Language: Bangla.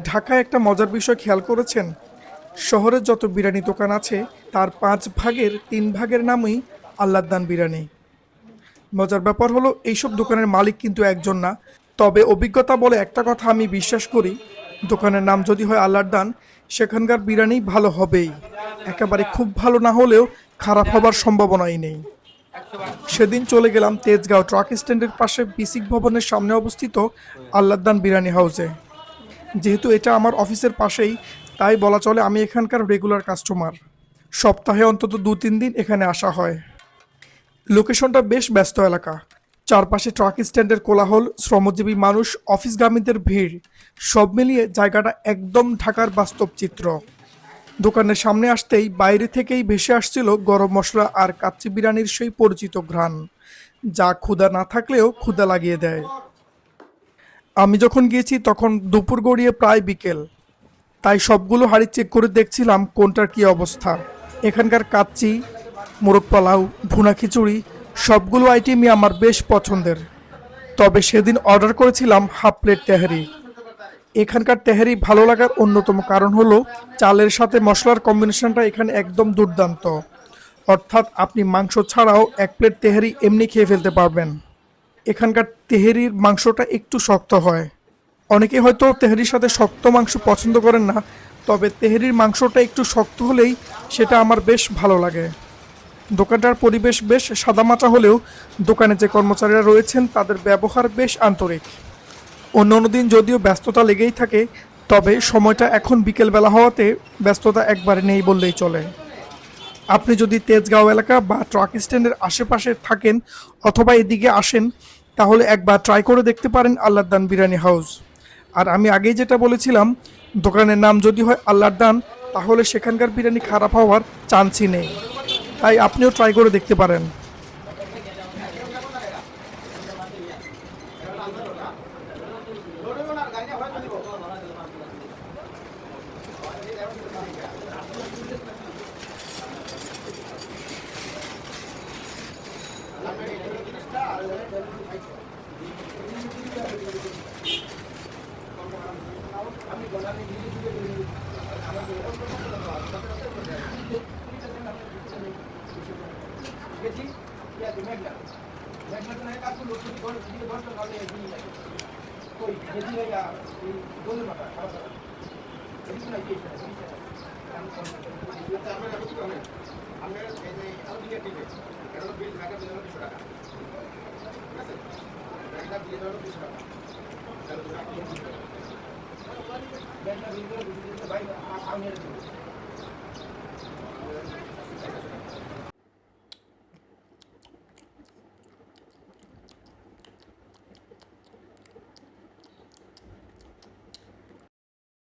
ঢাকায় একটা মজার বিষয় খেয়াল করেছেন? শহরের যত বিরিয়ানি দোকান আছে তার ৫ ভাগের ৩ ভাগের নামই আল্লাহদান বিরিয়ানি। মজার ব্যাপার হলো এইসব দোকানের মালিক কিন্তু একজন না। তবে অভিজ্ঞতা বলে একটা কথা আমি বিশ্বাস করি, দোকানের নাম যদি হয় আল্লাহদান, সেখানকার বিরিয়ানি ভালো হবেই। একেবারে খুব ভালো না হলেও খারাপ হবার সম্ভাবনাই নেই। সেদিন চলে গেলাম তেজগাঁও ট্রাক স্ট্যান্ডের পাশে বিসিক ভবনের সামনে অবস্থিত আল্লাহদান বিরিয়ানি হাউসে। যেহেতু এটা আমার অফিসের পাশেই, তাই বলা চলে আমি এখানকার রেগুলার কাস্টমার। সপ্তাহে অন্তত ২-৩ দিন এখানে আসা হয়। লোকেশনটা বেশ ব্যস্ত এলাকা। চারপাশে ট্রাক স্ট্যান্ডের কোলাহল, শ্রমজীবী মানুষ, অফিসগামীদের ভিড়, সব মিলিয়ে জায়গাটা একদম ঢাকার বাস্তব চিত্র। দোকানের সামনে আসতেই বাইরে থেকেই ভেসে আসছিল গরম মশলা আর কাচ্চি বিরিয়ানির সেই পরিচিত ঘ্রাণ, যা ক্ষুধা না থাকলেও ক্ষুধা লাগিয়ে দেয়। আমি যখন গিয়েছি তখন দুপুর গড়িয়ে প্রায় বিকেল, তাই সবগুলো হাঁড়ি চেক করে দেখছিলাম কোনটার কী অবস্থা। এখানকার কাচ্চি, মোরগ পোলাও, ভুনা খিচুড়ি সবগুলো আইটেমই আমার বেশ পছন্দের। তবে সেদিন অর্ডার করেছিলাম হাফ প্লেট তেহারি। এখানকার তেহারি ভালো লাগার অন্যতম কারণ হলো চালের সাথে মশলার কম্বিনেশনটা এখানে একদম দুর্দান্ত। অর্থাৎ আপনি মাংস ছাড়াও ১ প্লেট তেহারি এমনি খেয়ে ফেলতে পারবেন। এখানকার তেহেরির মাংসটা একটু শক্ত হয়। অনেকে হয়তো তেহেরির সাথে শক্ত মাংস পছন্দ করেন না, তবে তেহেরির মাংসটা একটু শক্ত হলেই সেটা আমার বেশ ভালো লাগে। দোকানটার পরিবেশ বেশ সাদামাটা হলেও দোকানে যে কর্মচারীরা রয়েছেন তাদের ব্যবহার বেশ আন্তরিক। অন্য দিন যদিও ব্যস্ততা লেগেই থাকে, তবে সময়টা এখন বিকেলবেলা হওয়াতে ব্যস্ততা একবারে নেই বললেই চলে। আপনি যদি তেজগাঁও এলাকা বা ট্রাক স্ট্যান্ডের আশেপাশে থাকেন অথবা এদিকে আসেন, তাহলে একবার ট্রাই করে দেখতে পারেন আল্লাহদান বিরিয়ানি হাউস। আর আমি আগেই যেটা বলেছিলাম, দোকানের নাম যদি হয় আল্লাহদান, তাহলে সেখানকার বিরিয়ানি খারাপ হওয়ার চান্সই নেই। তাই আপনিও ট্রাই করে দেখতে পারেন।